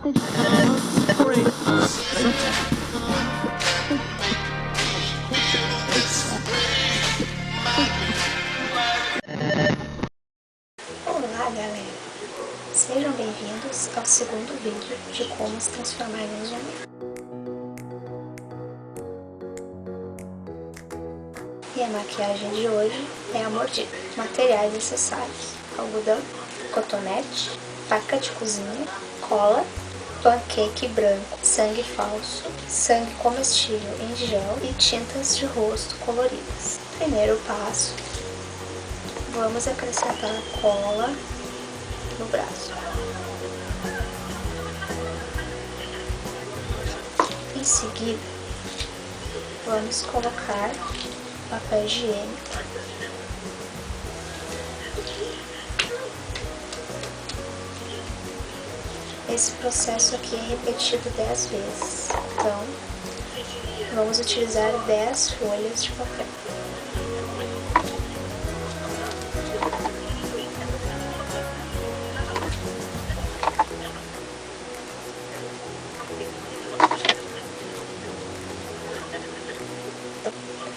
Olá, galera! Sejam bem-vindos ao segundo vídeo de como se transformar em engenheiro. E a maquiagem de hoje é a mordida. Materiais necessários: algodão, cotonete, faca de cozinha, cola, pancake branco, sangue falso, sangue comestível em gel e tintas de rosto coloridas. Primeiro passo: vamos acrescentar a cola no braço. Em seguida, vamos colocar papel higiênico. Esse processo aqui é repetido 10 vezes, então vamos utilizar 10 folhas de papel.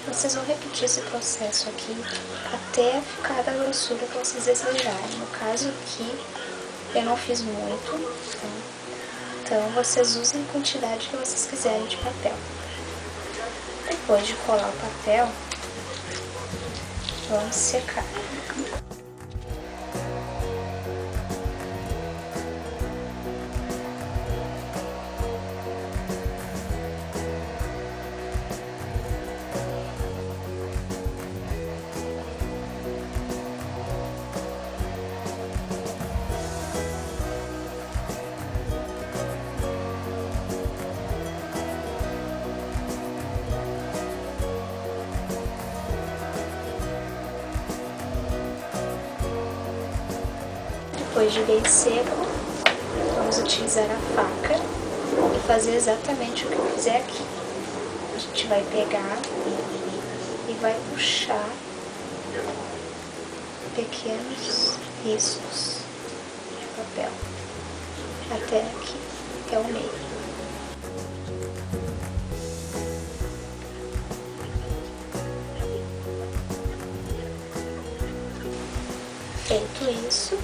Vocês vão repetir esse processo aqui até ficar da grossura que vocês desejarem. No caso aqui, eu não fiz muito, então vocês usem a quantidade que vocês quiserem de papel. Depois de colar o papel, vamos secar. Depois de bem seco, vamos utilizar a faca e fazer exatamente o que eu fizer aqui. A gente vai pegar e vai puxar pequenos riscos de papel até aqui, até o meio. Feito isso,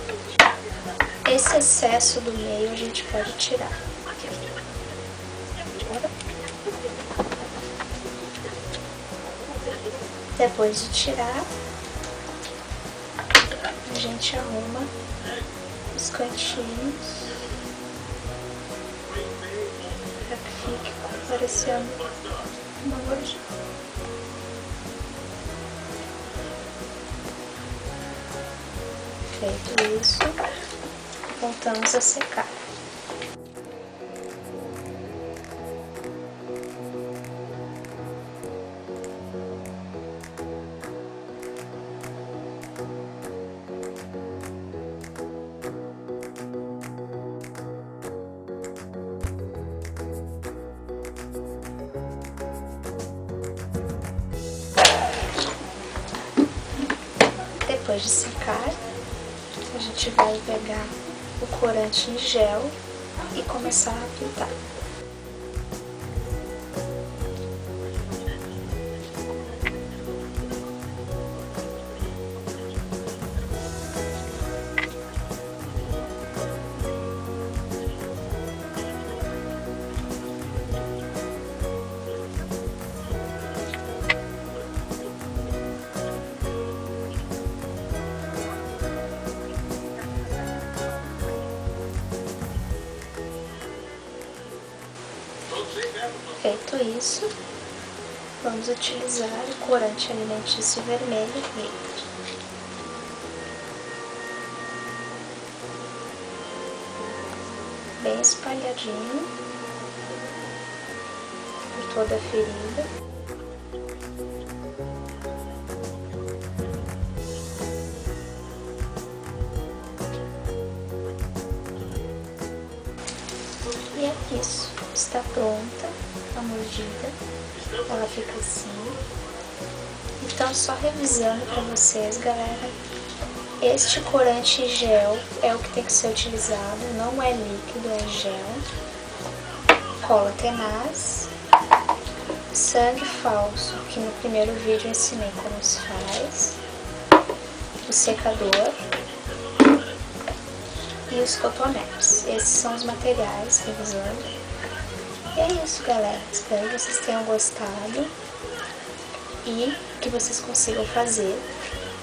esse excesso do meio a gente pode tirar. Depois de tirar, a gente arruma os cantinhos para que fique parecendo uma loja. Feito isso, voltamos a secar. Depois de secar, a gente vai pegar o corante em gel e começar a pintar. Feito isso, vamos utilizar o corante alimentício vermelho Glitter. Bem espalhadinho por toda a ferida. E é isso, está pronta a mordida, ela fica assim. Então, só revisando para vocês, galera, Este corante gel é o que tem que ser utilizado, não é líquido, é gel. Cola tenaz. Sangue falso, que no primeiro vídeo eu ensinei como se faz. O secador. E os cotonetes. Esses são os materiais, revisando. E é isso, galera. Espero que vocês tenham gostado e que vocês consigam fazer.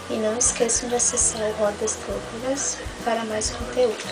E não esqueçam de acessar o Rodas Púrpuras para mais conteúdo.